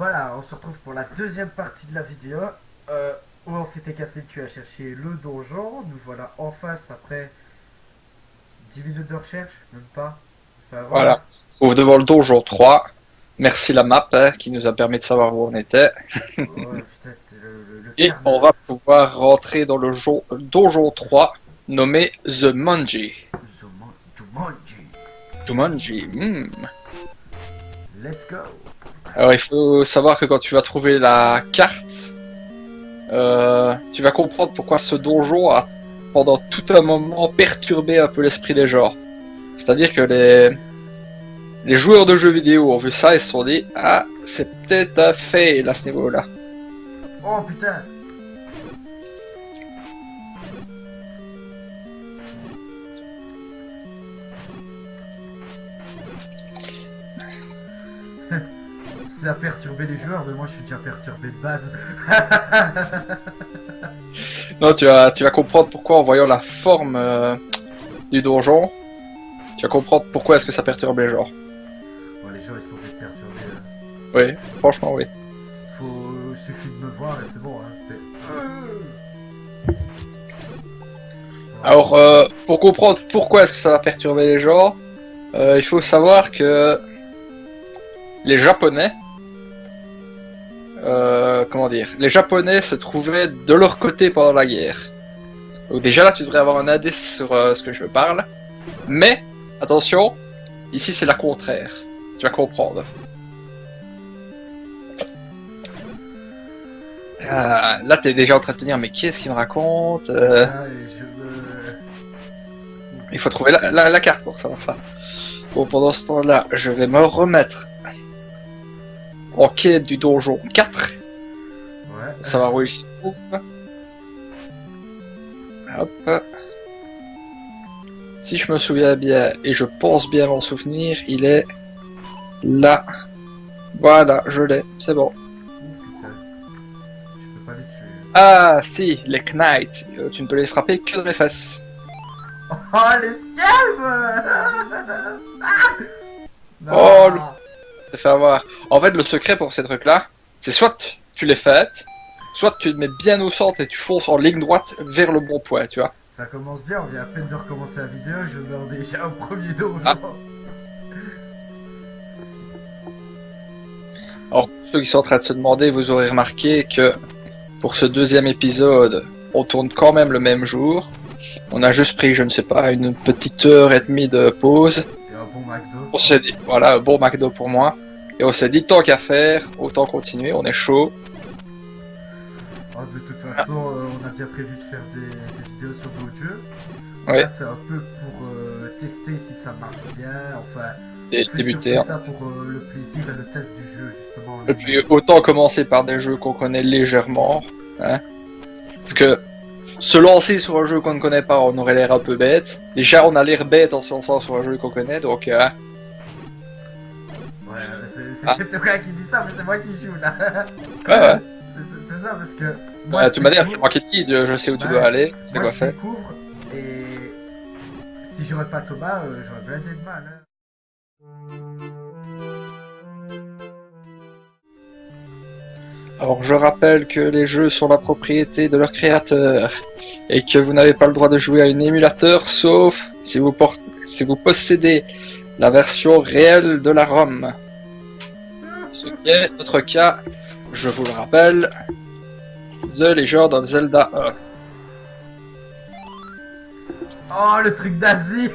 Voilà, on se retrouve pour la deuxième partie de la vidéo. Où on s'était cassé le cul à chercher le donjon. Nous voilà en face après 10 minutes de recherche, même pas. Enfin Voilà. voilà. Ouvre devant le donjon 3. Merci la map qui nous a permis de savoir où on était. Oh putain, le Et carnet. on va pouvoir rentrer dans le donjon 3 nommé The Manji. Jumanji. Jumanji. Let's go. Alors il faut savoir que quand tu vas trouver la carte, tu vas comprendre pourquoi ce donjon a pendant tout un moment perturbé un peu l'esprit des gens. C'est-à-dire que les joueurs de jeux vidéo ont vu ça et se sont dit ah c'est peut-être un fail à ce niveau-là. Oh putain. Ça a perturbé les joueurs, mais moi je suis déjà perturbé de base. Non, tu vas comprendre pourquoi en voyant la forme du donjon, tu vas comprendre pourquoi est-ce que ça perturbe les gens. Bon, les gens ils sont vite perturbés. Oui, franchement oui. Suffit de me voir et c'est bon. Hein. Voilà. Alors, pour comprendre pourquoi est-ce que ça va perturber les gens, il faut savoir que les Japonais, comment dire, les Japonais se trouvaient de leur côté pendant la guerre. Donc déjà là, tu devrais avoir un indice sur ce que je parle. Mais, attention, ici c'est la contraire. Tu vas comprendre. Là, t'es déjà en train de te dire, mais qu'est-ce qu'il me raconte Ça, et je me... Il faut trouver la carte pour savoir ça. Bon, pendant ce temps-là, je vais me remettre en quête du donjon 4. Ouais. Pour savoir où il se trouve. Hop. Si je me souviens bien, et je pense bien m'en souvenir, il est là. Voilà, je l'ai, c'est bon. Putain. Je peux pas les tuer. Ah, si, les Knights. Tu ne peux les frapper que dans les fesses. Oh, l'escalve. Oh, Non. te fait avoir. En fait, le secret pour ces trucs-là, c'est soit tu les fêtes, soit tu te mets bien au centre et tu fonces en ligne droite vers le bon point, tu vois. Ça commence bien, on vient à peine de recommencer la vidéo, je meurs déjà au premier donjon. Ah. Alors, pour ceux qui sont en train de se demander, vous aurez remarqué que pour ce deuxième épisode, on tourne quand même le même jour. On a juste pris, je ne sais pas, une petite heure et demie de pause. Et un bon McDo. On s'est dit, voilà, un bon McDo pour moi. Et on s'est dit, tant qu'à faire, autant continuer, on est chaud. Oh, de toute façon, on a bien prévu de faire des vidéos sur d'autres jeux. Oui, Là, c'est un peu pour tester si ça marche bien. Enfin, et on fait débuter. surtout Hein. ça pour le plaisir et le test du jeu, justement. Et puis, autant commencer par des jeux qu'on connaît légèrement. Hein. Parce que se lancer sur un jeu qu'on ne connaît pas, on aurait l'air un peu bête. Déjà, on a l'air bête en se lançant sur un jeu qu'on connaît, donc... Ouais, Ah. c'est toi qui dis ça, mais c'est moi qui joue là. Ouais, ouais. C'est ça, parce que moi je Tu m'as dit, c'est découvre, moi qui te guide, je sais où tu bah, dois aller, c'est moi quoi je faire. découvre, et si j'aurais pas Thomas, j'aurais blindé de mal. Hein. Alors je rappelle que les jeux sont la propriété de leur créateur et que vous n'avez pas le droit de jouer à un émulateur sauf si vous possédez la version réelle de la ROM. Ce qui est notre cas, je vous le rappelle, The Legend of Zelda 1. Oh, le truc d'Asie.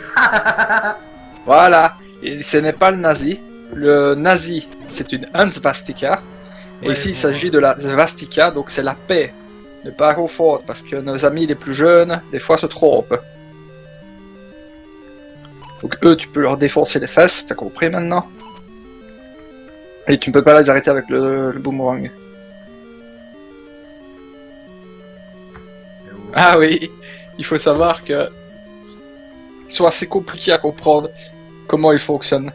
Voilà, et ce n'est pas le nazi. Le nazi, c'est une Svastika. Et Ouais, ici, il bon, s'agit de la Svastika, donc c'est la paix. Ne pas confondre, parce que nos amis les plus jeunes, des fois, se trompent. Donc eux, tu peux leur défoncer les fesses, t'as compris maintenant? Et tu ne peux pas les arrêter avec le boomerang. Ah oui, il faut savoir que c'est assez compliqué à comprendre comment il fonctionne.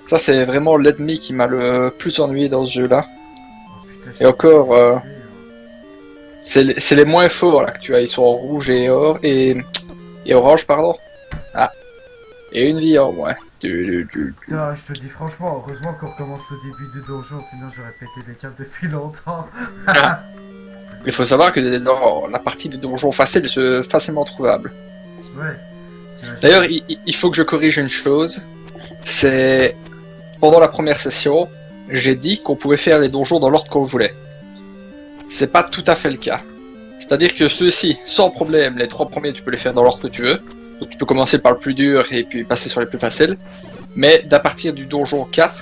Ça, c'est vraiment l'ennemi qui m'a le plus ennuyé dans ce jeu-là. Oh, putain, Et encore, tué, hein. c'est les moins forts là que tu as. Ils sont en rouge et or et orange, pardon. Ah, et une vie en moins. Putain, je te dis franchement, heureusement qu'on recommence au début du donjon, sinon j'aurais pété des câbles depuis longtemps. Il faut savoir que dans la partie des donjons faciles, c'est facilement trouvable. Ouais, t'imagines. D'ailleurs, il faut que je corrige une chose. C'est pendant la première session, j'ai dit qu'on pouvait faire les donjons dans l'ordre qu'on voulait. C'est pas tout à fait le cas. C'est-à-dire que ceux-ci, sans problème, les 3 premiers, tu peux les faire dans l'ordre que tu veux. Donc tu peux commencer par le plus dur et puis passer sur les plus faciles. Mais d'à partir du donjon 4,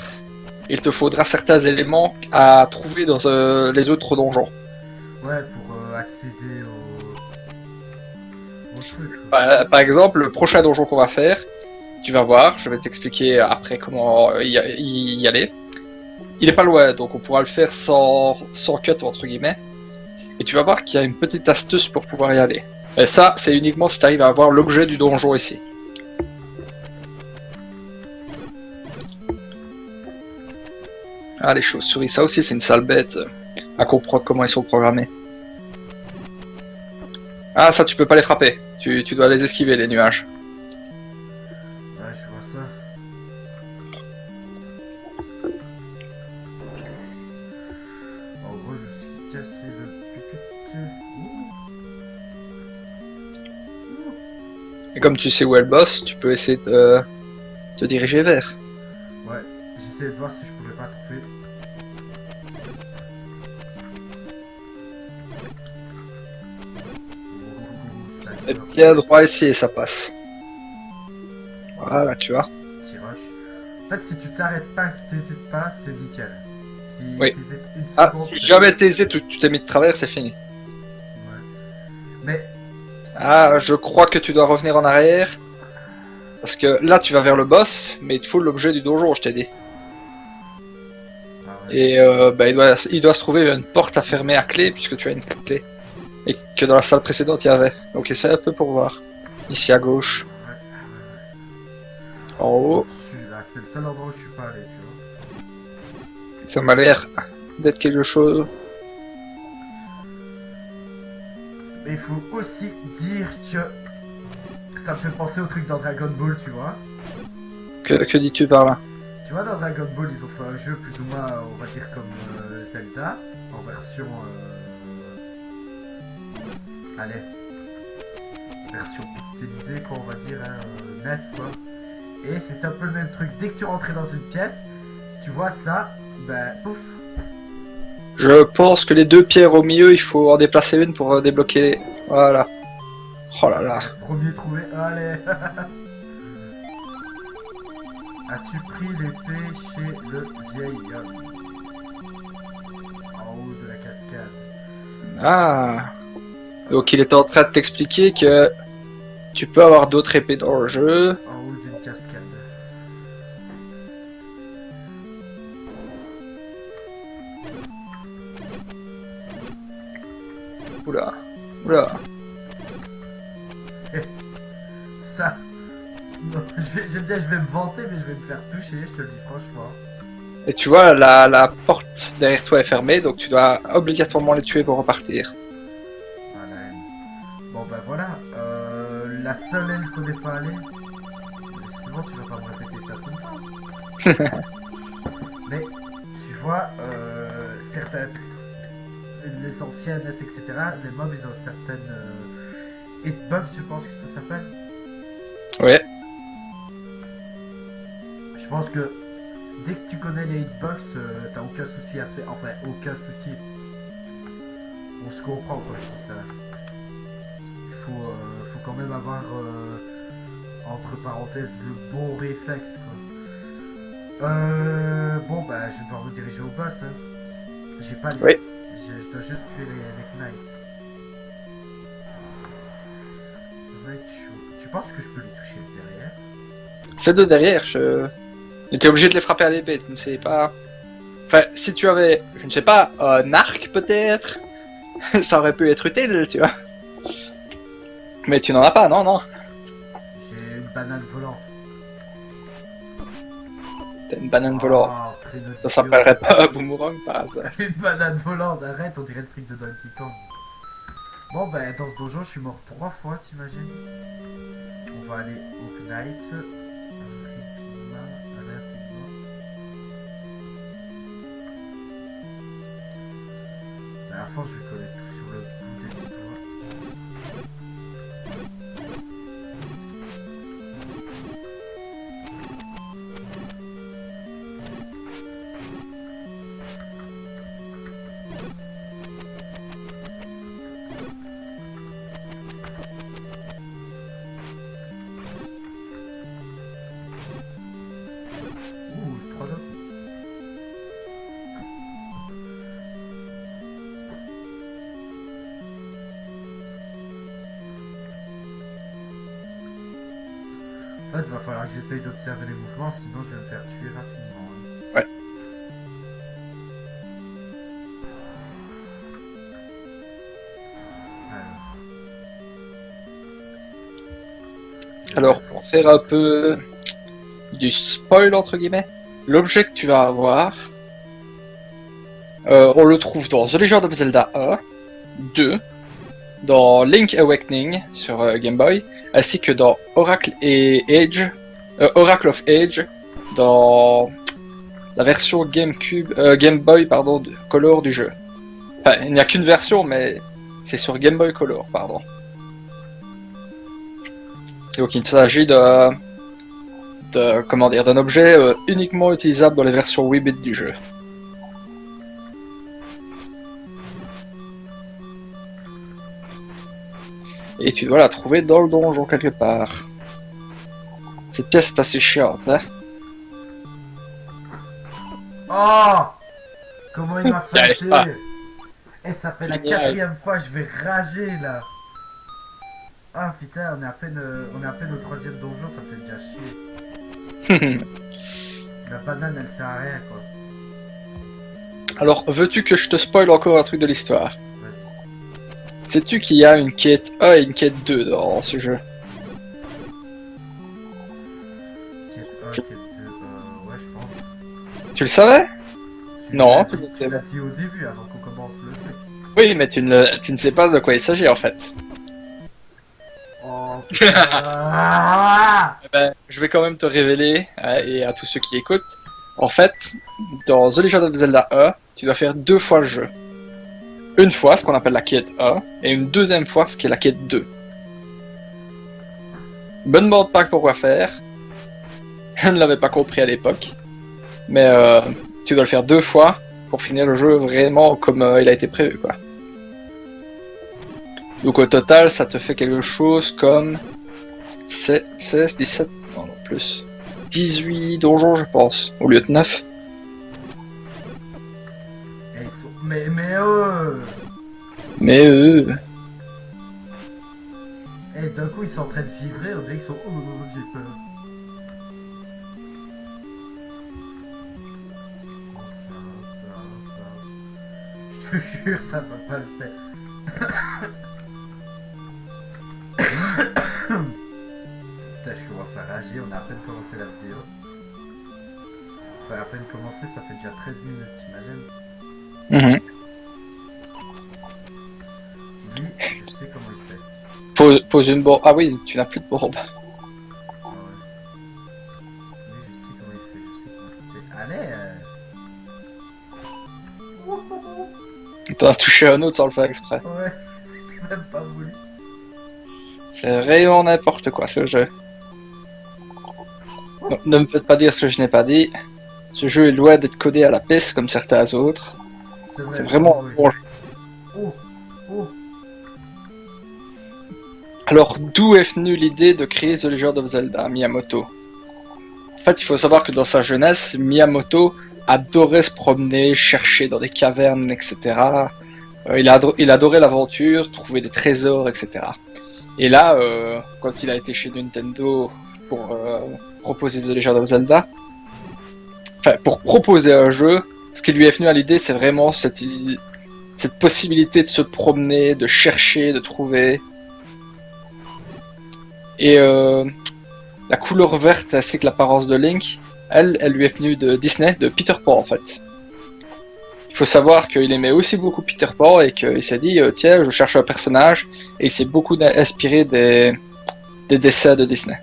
il te faudra certains éléments à trouver dans les autres donjons. Ouais, pour accéder au truc. Quoi. Par exemple, le prochain donjon qu'on va faire, tu vas voir, je vais t'expliquer après comment y aller. Il est pas loin, donc on pourra le faire sans cut entre guillemets. Et tu vas voir qu'il y a une petite astuce pour pouvoir y aller. Et ça, c'est uniquement si tu arrives à avoir l'objet du donjon ici. Ah, les chauves-souris, ça aussi c'est une sale bête à comprendre comment ils sont programmés. Ah, ça tu peux pas les frapper. Tu dois les esquiver, les nuages. Ouais, je vois ça. En gros, je me suis cassé le puput. Et comme tu sais où est le boss, tu peux essayer de te diriger vers. Ouais, j'essayais de voir si je pouvais pas trouver. Et bien droit ici et ça passe. Voilà, tu vois. Petit rush. En fait, si tu t'arrêtes pas, que t'hésites pas, c'est nickel. Si Oui. t'hésites une Ah, seconde. si jamais t'hésites, tu t'es mis de travers, c'est fini. Ouais. Mais. Ah, je crois que tu dois revenir en arrière. Parce que là, tu vas vers le boss, mais il te faut l'objet du donjon, je t'ai dit. Ah ouais. Et bah, il doit se trouver une porte à fermer à clé, puisque tu as une clé. Et que dans la salle précédente, il y avait. Donc essaie un peu pour voir. Ici à gauche. Ouais. En haut. Là, c'est le seul endroit où je suis pas allé, tu vois. Ça m'a l'air d'être quelque chose. Mais il faut aussi dire que ça me fait penser au truc dans Dragon Ball, tu vois. Que dis-tu par là? Tu vois, dans Dragon Ball, ils ont fait un jeu plus ou moins, on va dire, comme Zelda, en version. Allez. Version pixelisée, quoi, on va dire, hein, NES, quoi. Et c'est un peu le même truc. Dès que tu rentrais dans une pièce, tu vois ça, ben, pouf. Je pense que les 2 pierres au milieu, il faut en déplacer une pour débloquer. Voilà. Oh là là. Premier trouvé, allez. As-tu pris l'épée chez le vieil homme? En haut de la cascade. Ah. Donc il était en train de t'expliquer que tu peux avoir d'autres épées dans le jeu. En haut d'une cascade. Oula. Oula. Ça. Non, j'aime bien, je vais me vanter, mais je vais me faire toucher, je te le dis franchement. Et tu vois, la porte derrière toi est fermée, donc tu dois obligatoirement les tuer pour repartir. Voilà. Bon ben voilà, la seule aile qu'on n'est pas allé. C'est bon, tu vas pas me répéter ça tout le temps. Mais tu vois, certaines, les anciennes S, etc., les mobs ils ont certaines hitbox, je pense que ça s'appelle. Ouais. Je pense que dès que tu connais les hitbox, t'as aucun souci à faire. Enfin, aucun souci. On se comprend quoi, je dis ça. Il faut quand même avoir, entre parenthèses, le bon réflexe quoi. Bon, bah, je vais devoir me diriger au boss. Hein. J'ai pas les. Oui. Je dois juste tuer les knights. Ça va être chaud. Tu penses que je peux les toucher derrière? Ces 2 derrière, je. T'es obligé de les frapper à l'épée, tu ne sais pas. Enfin, si tu avais, je ne sais pas, un arc peut-être, ça aurait pu être utile, tu vois. Mais tu n'en as pas, non, non. J'ai une banane volante. T'as une banane volante. Oh, traîneau Ça d'idiot. s'appellerait pas un boomerang par hasard. Une banane volante, arrête, on dirait le truc de Donkey Kong. Bon, ben, dans ce donjon, je suis mort 3 fois, t'imagines? On va aller au Knight. Ripima. à force, je vais coller tout sur le bout des doigts. Ouh, 3 doigts. En fait, il va falloir que j'essaye d'observer les mouvements, sinon je vais me faire tuer rapidement. Ouais. Alors, pour faire un peu du spoil entre guillemets, l'objet que tu vas avoir, on le trouve dans The Legend of Zelda 1, 2, dans Link Awakening sur Game Boy, ainsi que dans Oracle of Age, dans la version Game Boy pardon, de Color du jeu. Enfin, il n'y a qu'une version, mais c'est sur Game Boy Color, pardon. Donc il s'agit d'un objet uniquement utilisable dans les versions 8-bit du jeu. Et tu dois la trouver dans le donjon quelque part. Cette pièce est assez chiante, hein. Oh, comment il m'a J'y arrive feinté. pas. Et ça fait la J'y arrive. 4e fois, je vais rager là. Ah putain, on est à peine au 3e donjon, ça me fait déjà chier. La banane, elle sert à rien quoi. Alors, veux-tu que je te spoil encore un truc de l'histoire? Vas-y. Sais-tu qu'il y a une quête 1 et une quête 2 dans ce jeu? Quête 1, quête 2, ouais, je pense. Tu le savais? Non, Tu l'as dit au début avant qu'on commence le truc. Oui, mais tu ne sais pas de quoi il s'agit en fait. Oh putain. Ah, Eh ben, je vais quand même te révéler, et à tous ceux qui écoutent, en fait, dans The Legend of Zelda 1, tu dois faire 2 fois le jeu. Une fois, ce qu'on appelle la quête 1, et une deuxième fois, ce qui est la quête 2. Me demande pas pourquoi faire. Je ne l'avais pas compris à l'époque. Mais tu dois le faire 2 fois pour finir le jeu vraiment comme il a été prévu, quoi. Donc au total, ça te fait quelque chose comme 16, 17, non, non plus. 18 donjons, je pense, au lieu de 9. ils sont... Mais Mais Et d'un coup ils sont en train de vibrer, on dirait qu'ils sont... Oh, j'ai peur. Je te jure, ça va pas le faire. Putain, je commence à rager, on a à peine commencé la vidéo. Enfin, à peine commencé, ça fait déjà 13 minutes, t'imagines? Lui, je sais comment il fait. pose une bombe. Ah oui, tu n'as plus de bombe. Ah ouais. Lui, je sais comment il fait, je sais comment il fait. Allez Tu as touché un autre sans le faire exprès. Ouais, c'était même pas voulu. C'est vraiment n'importe quoi ce jeu. Non, ne me faites pas dire ce que je n'ai pas dit. Ce jeu est loin d'être codé à la peste comme certains autres. C'est vrai. C'est vraiment oui. bon jeu. Oh, oh. Alors, d'où est venue l'idée de créer The Legend of Zelda, Miyamoto? En fait, il faut savoir que dans sa jeunesse, Miyamoto adorait se promener, chercher dans des cavernes, etc. Il adorait l'aventure, trouver des trésors, etc. Et là, quand il a été chez Nintendo pour proposer The Legend of Zelda, enfin, pour proposer un jeu, ce qui lui est venu à l'idée, c'est vraiment cette possibilité de se promener, de chercher, de trouver. Et la couleur verte ainsi que l'apparence de Link, elle lui est venue de Disney, de Peter Pan en fait. Il faut savoir qu'il aimait aussi beaucoup Peter Pan et qu'il s'est dit tiens, je cherche un personnage, et il s'est beaucoup inspiré des dessins de Disney.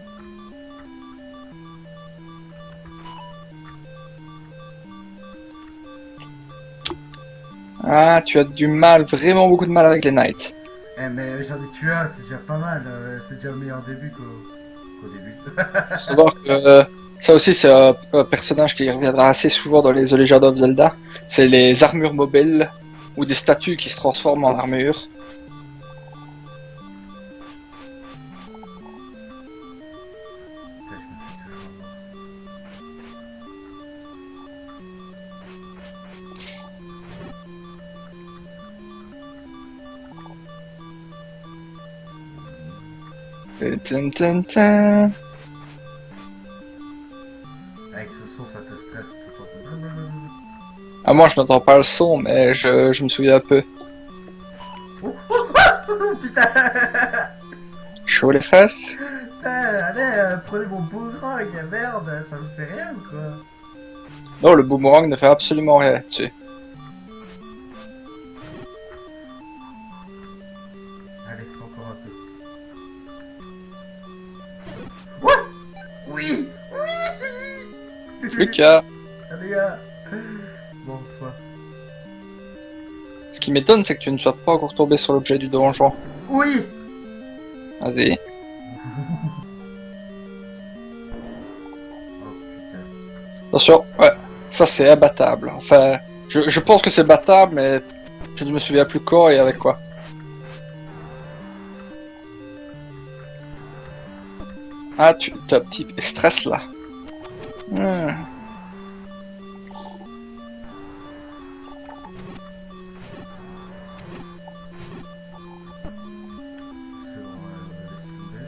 Ah, tu as du mal, vraiment beaucoup de mal avec les knights. Eh, mais j'en ai tué un, c'est déjà pas mal. C'est déjà un meilleur début qu'au début. Faut savoir que ça aussi, c'est un personnage qui reviendra assez souvent dans les The Legend of Zelda. C'est les armures mobiles ou des statues qui se transforment en armure. Putain, je me fais toujours avoir. Tin, tin, tin. Avec ce son, ça te stresse. T'entends. Ah, moi, je n'entends pas le son, mais je me souviens un peu. Oh putain. Chaud les fesses. Putain, allez, prenez mon boomerang, merde, ça me fait rien ou quoi? Non, le boomerang ne fait absolument rien là-dessus. Allez, encore un peu. What? Oui! Oui! Lucas, Allez, gars! Bon, toi. ce qui m'étonne, c'est que tu ne sois pas encore tombé sur l'objet du donjon. Oui! Vas-y. Oh putain. Attention, ouais, ça c'est imbattable. Enfin, je pense que c'est battable, mais je ne me souviens plus quand et avec quoi. Ah, tu as un petit stress là. Hmm. C'est bon, laisse tomber.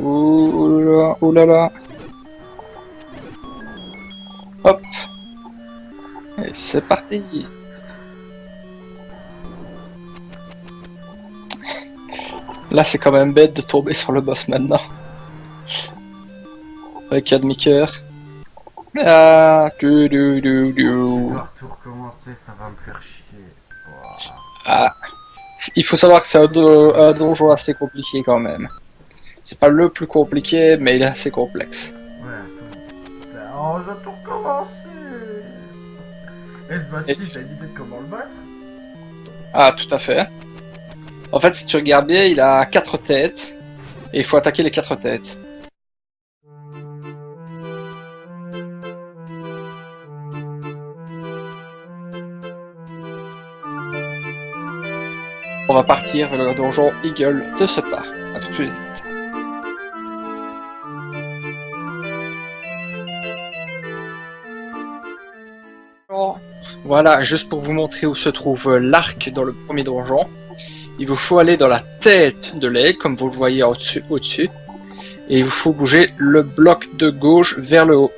Ouh là là. Hop. Et c'est parti. Là, c'est quand même bête de tomber sur le boss maintenant. Avec un demi-cœur. Ah, Je dois tout recommencer, ça va me faire chier. Ouah. Ah. Il faut savoir que c'est un donjon assez compliqué quand même. C'est pas le plus compliqué, mais il est assez complexe. Ouais, attends. Putain, oh, je dois tout recommencer. Eh, ce boss-ci, t'as une idée de comment le battre? Ah, tout à fait. En fait, si tu regardes bien, il a 4 têtes. Et il faut attaquer les 4 têtes. On va partir vers le donjon Eagle de ce pas. A tout de suite. Voilà, juste pour vous montrer où se trouve l'arc dans le premier donjon. Il vous faut aller dans la tête de l'aigle, comme vous le voyez au-dessus. Et il vous faut bouger le bloc de gauche vers le haut.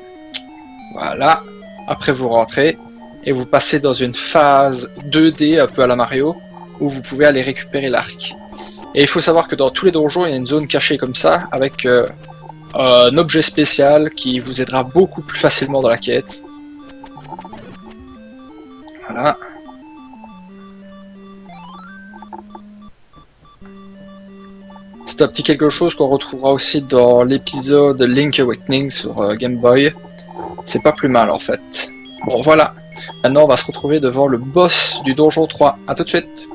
Voilà. Après vous rentrez et vous passez dans une phase 2D un peu à la Mario où vous pouvez aller récupérer l'arc. Et il faut savoir que dans tous les donjons il y a une zone cachée comme ça avec un objet spécial qui vous aidera beaucoup plus facilement dans la quête. Voilà. C'est un petit quelque chose qu'on retrouvera aussi dans l'épisode Link Awakening sur Game Boy. C'est pas plus mal en fait. Bon voilà. Maintenant on va se retrouver devant le boss du donjon 3. A tout de suite.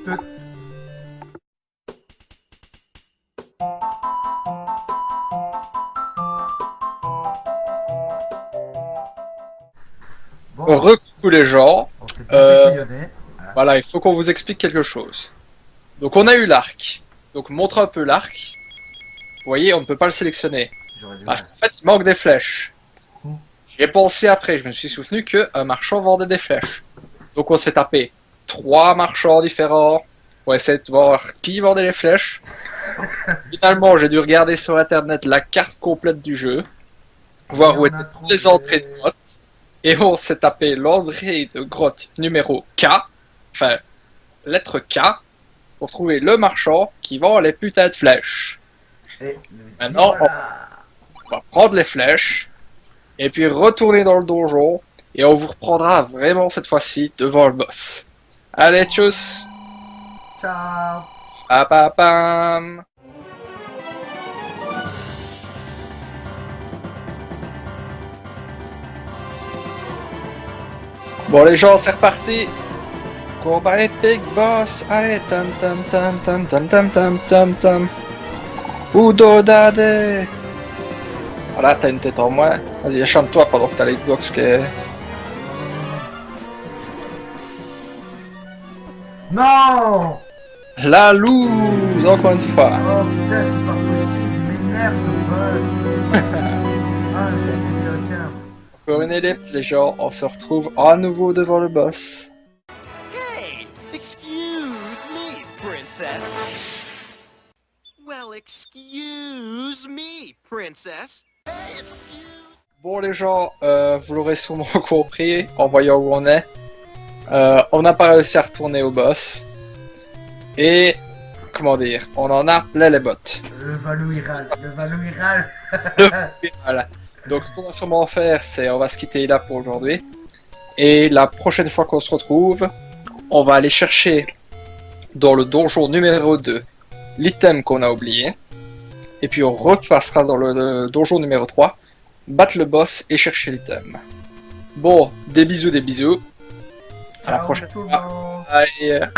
Bon, Recoucou les gens. on s'est bien fait couillonner. Voilà. Voilà, il faut qu'on vous explique quelque chose. Donc on a eu l'arc. Donc montre un peu l'arc. Vous voyez, on ne peut pas le sélectionner. J'aurais dû. Ah, en fait, il manque des flèches. J'y ai pensé après, je me suis souvenu qu'un marchand vendait des flèches. Donc on s'est tapé 3 marchands différents pour essayer de voir qui vendait les flèches. Finalement, j'ai dû regarder sur internet la carte complète du jeu, voir Et où on étaient a toutes les trouvé. entrées de grotte, et on s'est tapé l'entrée de grotte numéro K, enfin, lettre K, pour trouver le marchand qui vend les putains de flèches. Et Maintenant, voilà. On va prendre les flèches, et puis retourner dans le donjon, et on vous reprendra vraiment cette fois-ci devant le boss. Allez, tchuss! Ciao. Pam. Bon les gens, c'est reparti. Combat épique, boss. Allez, tam tam tam tam tam tam tam tam tam. Udo Dade. Voilà, t'as une tête en moins. Vas-y, chante-toi pendant que t'as l'hitbox qui est... Non! La loose, encore une fois. Oh putain, c'est pas possible, il m'énerve ce boss. Ah, je suis pété un câble. Pour une ellipse, les gens, on se retrouve à nouveau devant le boss. Hey, excuse me, princess. Well, excuse me, princess. Hey, excuse. Bon les gens, vous l'aurez sûrement compris en voyant où on est. On n'a pas réussi à retourner au boss. Et, comment dire, on en a plein les bottes. Le Valouiral, le Valouiral. Voilà. Donc ce qu'on va sûrement faire, c'est on va se quitter là pour aujourd'hui. Et la prochaine fois qu'on se retrouve, on va aller chercher dans le donjon numéro 2 l'item qu'on a oublié. Et puis on repassera dans le donjon numéro 3, battre le boss et chercher l'item. Bon, des bisous, des bisous. À la Ciao prochaine tout le fois. monde. Bye.